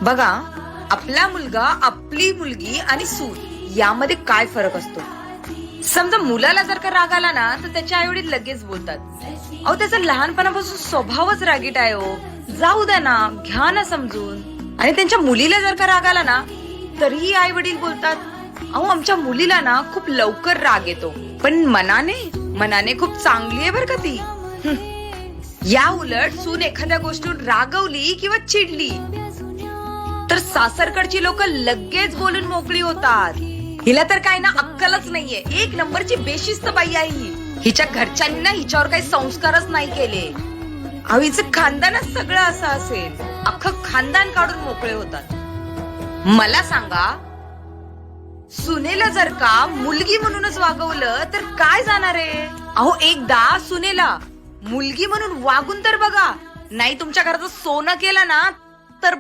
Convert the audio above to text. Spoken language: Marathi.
बघा, आपला मुलगा, आपली मुलगी आणि सून यामध्ये काय फरक असतो. समजा मुलाला जर का राग आला ना तर त्याच्या आई वडील लगेच बोलतात, अहो त्याचा लहानपणापासून स्वभावच रागीट आहे हो, जाऊ द्या ना, घ्या ना समजून. आणि त्यांच्या मुलीला जर का राग आला ना तरीही आई वडील बोलतात, अहो आमच्या मुलीला ना खूप लवकर राग येतो, पण मनाने खूप चांगली आहे बर का ती. या उलट सून एखाद्या गोष्टीवर रागवली किंवा चिडली तर सासरकडची लोक लगेच बोलून मोकळी होतात. हिला तर काय ना अक्कलच नाहीये, एक नंबरची बेशिस्त बाई आहे ही. हिच्या घरच्यांनी ना हिच्यावर काही संस्कारच नाही केले. अहो हिचं खानदानच सगळं असं असेल, अख्खं खानदान काढून मोकळे होतात. मला सांगा, सुनेला जर का मुलगी म्हणूनच वागवलं तर काय जाणार आहे. अहो एकदा सुनेला मुलगी म्हणून वागून तर बघा, नाही तुमच्या घराचं सोनं केलं ना तर